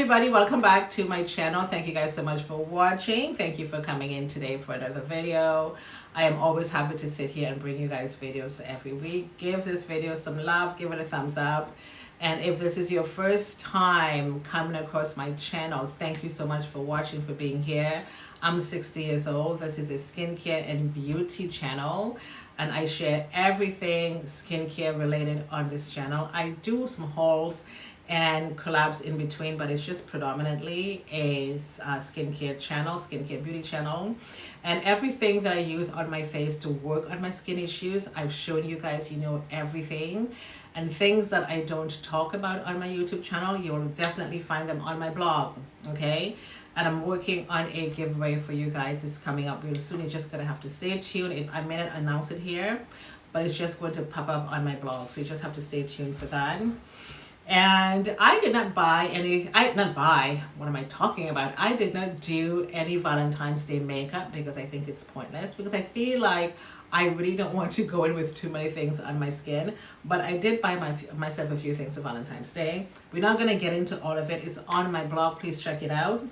everybody, welcome back to my channel. Thank you guys so much for watching. Thank you for coming in today for another video. I am always happy to sit here and bring you guys videos every week. Give this video some love, give it a thumbs up. And if this is your first time coming across my channel, thank you so much for watching, for being here. I'm 60 years old. This is a skincare and beauty channel, and I share everything skincare related on this channel. I do some hauls and collabs in between, but it's just predominantly a skincare channel, skincare beauty channel. And everything that I use on my face to work on my skin issues, I've shown you guys, everything. And things that I don't talk about on my YouTube channel, you'll definitely find them on my blog, okay? And I'm working on a giveaway for you guys. It's coming up real soon. You're just gonna have to stay tuned. I may not announce it here, but it's just going to pop up on my blog. So you just have to stay tuned for that. And I did not buy any, what am I talking about? I did not do any Valentine's Day makeup because I think it's pointless, because I feel like I really don't want to go in with too many things on my skin. But I did buy myself a few things for Valentine's Day. We're not going to get into all of it. It's on my blog. Please check it out.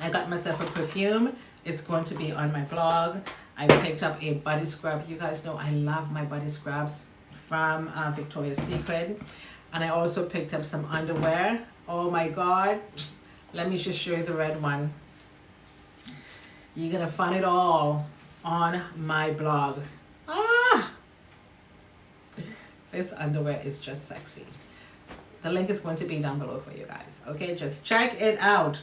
I got myself a perfume. It's going to be on my blog. I picked up a body scrub. You guys know I love my body scrubs from Victoria's Secret. And I also picked up some underwear. Oh my God. Let me just show you the red one. You're going to find it all on my blog. This underwear is just sexy. The link is going to be down below for you guys. Okay, just check it out.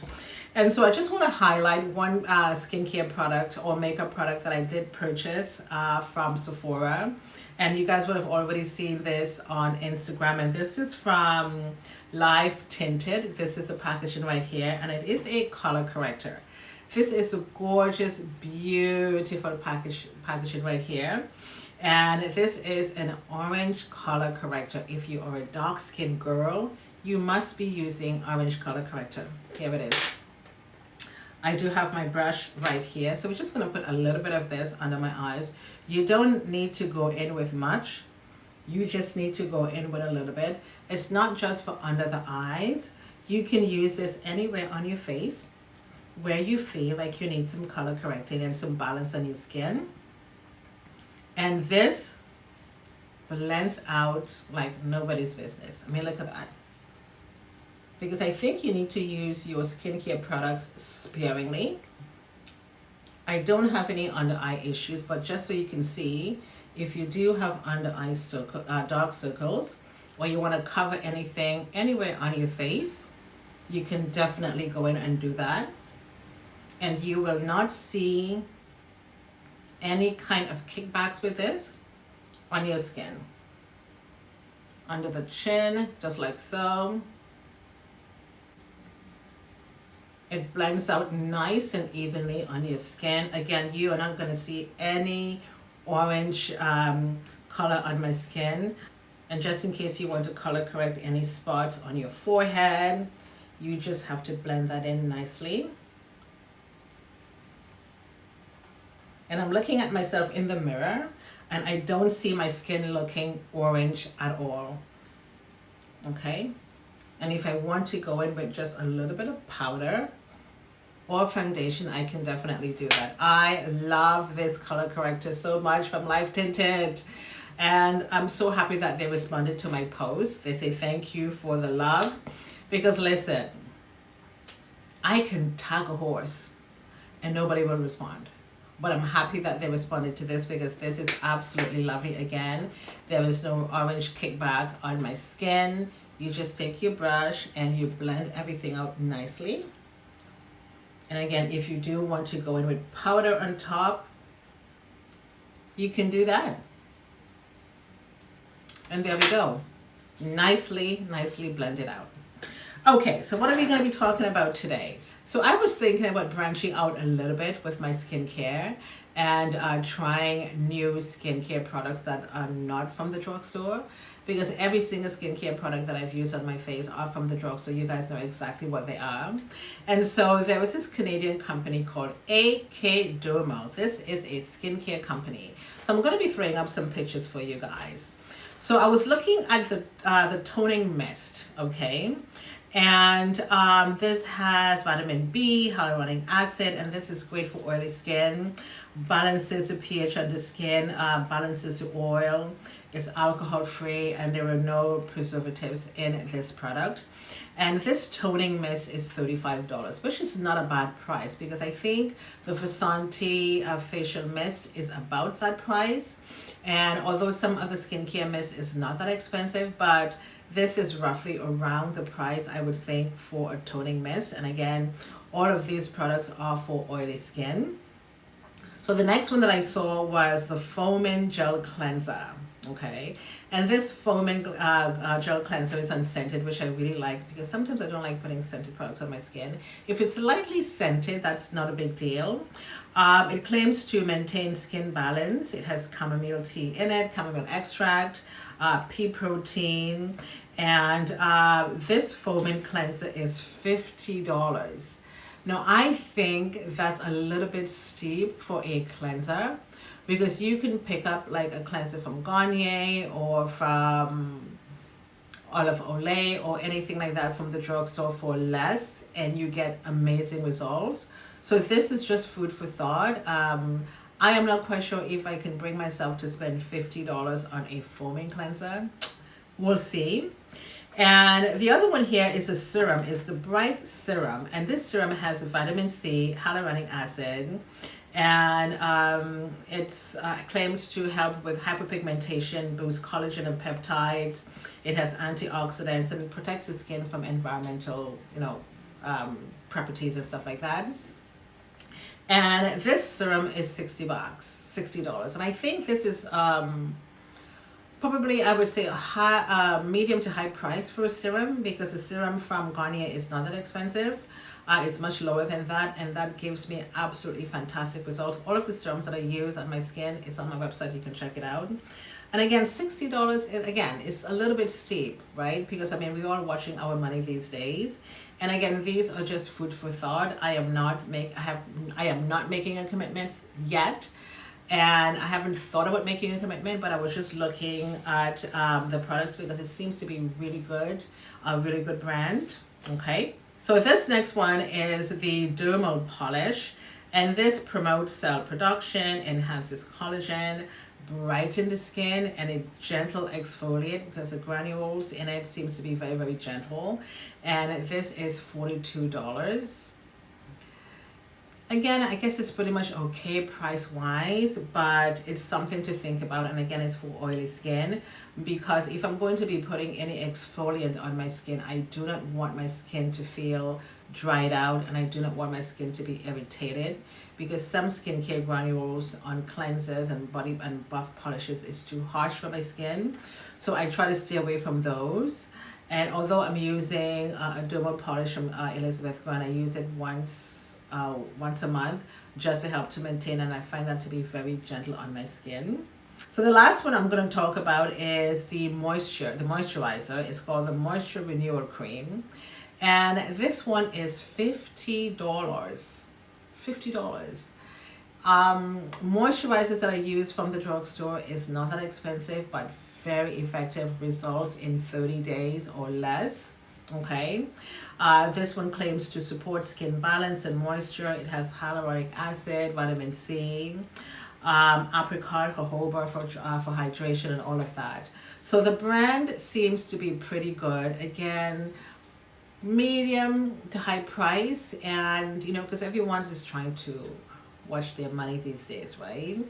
And so I just want to highlight one skincare product or makeup product that I did purchase from Sephora. And you guys would have already seen this on Instagram. And this is from Live Tinted. This is the packaging right here. And it is a color corrector. This is a gorgeous, beautiful packaging right here. And this is an orange color corrector. If you are a dark skinned girl, you must be using orange color corrector. Here it is. I do have my brush right here. So we're just going to put a little bit of this under my eyes. You don't need to go in with much. You just need to go in with a little bit. It's not just for under the eyes. You can use this anywhere on your face where you feel like you need some color correcting and some balance on your skin. And this blends out like nobody's business. I mean, look at that. Because I think you need to use your skincare products sparingly. I don't have any under eye issues, but just so you can see, if you do have under eye dark circles, or you want to cover anything anywhere on your face, you can definitely go in and do that. And you will not see any kind of kickbacks with this on your skin. Under the chin, just like so. It blends out nice and evenly on your skin. Again, you are not going to see any orange color on my skin. And just in case you want to color correct any spots on your forehead, you just have to blend that in nicely. And I'm looking at myself in the mirror, and I don't see my skin looking orange at all. Okay? And if I want to go in with just a little bit of powder or foundation, I can definitely do that. I love this color corrector so much from Live Tinted. And I'm so happy that they responded to my post. They say thank you for the love. Because listen, I can tag a horse and nobody will respond. But I'm happy that they responded to this because this is absolutely lovely. Again, there is no orange kickback on my skin. You just take your brush and you blend everything out nicely. And again, if you do want to go in with powder on top, you can do that. And there we go. Nicely blended out. Okay, so what are we going to be talking about today? So I was thinking about branching out a little bit with my skincare and trying new skincare products that are not from the drugstore, because every single skincare product that I've used on my face are from the drugstore. You guys know exactly what they are. And so there was this Canadian company called AK Dermal. This is a skincare company. So I'm going to be throwing up some pictures for you guys. So I was looking at the toning mist, okay? And this has vitamin B, hyaluronic acid, and this is great for oily skin. Balances the pH on the skin, balances the oil. It's alcohol free, and there are no preservatives in this product. And this toning mist is $35, which is not a bad price, because I think the Vasanti facial mist is about that price. And although some other skincare mist is not that expensive, but this is roughly around the price, I would think, for a toning mist. And again, all of these products are for oily skin. So the next one that I saw was the Foaming Gel Cleanser. Okay, and this foaming gel cleanser is unscented, which I really like, because sometimes I don't like putting scented products on my skin. If it's lightly scented, that's not a big deal. It claims to maintain skin balance. It has chamomile tea in it, chamomile extract, pea protein, and this foaming cleanser is $50. Now, I think that's a little bit steep for a cleanser, because you can pick up like a cleanser from Garnier or from Olive Olay or anything like that from the drugstore for less, and you get amazing results. So this is just food for thought. I am not quite sure if I can bring myself to spend $50 on a foaming cleanser. We'll see. And the other one here is a serum, is the Bright Serum. And this serum has vitamin C, hyaluronic acid, and it claims to help with hyperpigmentation, boost collagen and peptides. It has antioxidants, and it protects the skin from environmental, properties and stuff like that. And this serum is $60. And I think this is probably, I would say, a high, medium to high price for a serum, because the serum from Garnier is not that expensive. It's much lower than that, and that gives me absolutely fantastic results. All of the serums that I use on my skin is on my website. You can check it out. And again, $60, again, is a little bit steep, right? Because I mean, we're all watching our money these days. And again, these are just food for thought. I am not making a commitment yet. And I haven't thought about making a commitment, but I was just looking at the products, because it seems to be really good, a really good brand. Okay. So this next one is the Dermal Polish, and this promotes cell production, enhances collagen, brightens the skin, and a gentle exfoliate, because the granules in it seems to be very, very gentle. And this is $42. Again, I guess it's pretty much okay price-wise, but it's something to think about. And again, it's for oily skin, because if I'm going to be putting any exfoliant on my skin, I do not want my skin to feel dried out, and I do not want my skin to be irritated, because some skincare granules on cleansers and body and buff polishes is too harsh for my skin. So I try to stay away from those. And although I'm using a dermal polish from Elizabeth Grant, I use it once a month, just to help to maintain, and I find that to be very gentle on my skin. So the last one I'm going to talk about is the moisturizer. It's called the Moisture Renewal Crème, and this one is $50. $50. Moisturizers that I use from the drugstore is not that expensive, but very effective results in 30 days or less. Okay, this one claims to support skin balance and moisture. It has hyaluronic acid, vitamin C, apricot, jojoba for hydration, and all of that. So the brand seems to be pretty good. Again, medium to high price, and because everyone's just trying to watch their money these days, right?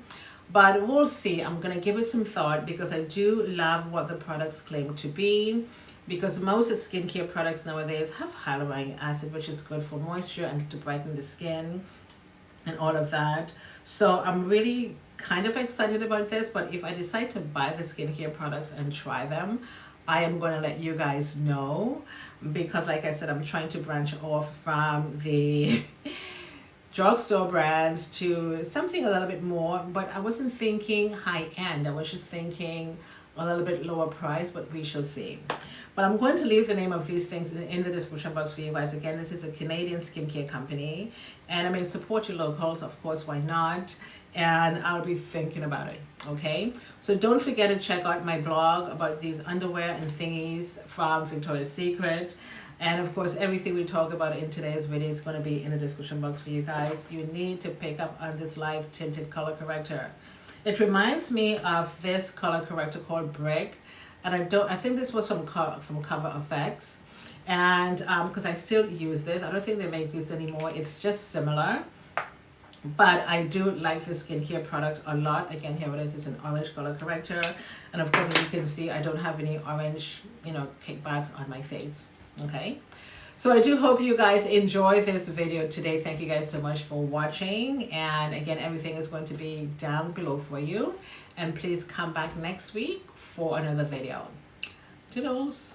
But we'll see. I'm gonna give it some thought, because I do love what the products claim to be. Because most skincare products nowadays have hyaluronic acid, which is good for moisture and to brighten the skin and all of that. So I'm really kind of excited about this, but if I decide to buy the skincare products and try them, I am going to let you guys know, because like I said, I'm trying to branch off from the drugstore brands to something a little bit more, but I wasn't thinking high end. I was just thinking a little bit lower price, but we shall see. But I'm going to leave the name of these things in the description box for you guys. Again, this is a Canadian skincare company, and I mean, support your locals, of course, why not? And I'll be thinking about it. Okay, so don't forget to check out my blog about these underwear and thingies from Victoria's Secret. And of course, everything we talk about in today's video is going to be in the description box for you guys. You need to pick up on this live tinted color corrector. It reminds me of this color corrector called Brick, and I think this was from Cover Effects, and because I still use this. I don't think they make these anymore. It's just similar, but I do like this skincare product a lot. Again, here it is. It's an orange color corrector, and of course, as you can see, I don't have any orange, kickbacks on my face. Okay, so I do hope you guys enjoy this video today. Thank you guys so much for watching, and again, everything is going to be down below for you, and please come back next week for another video. Toodles.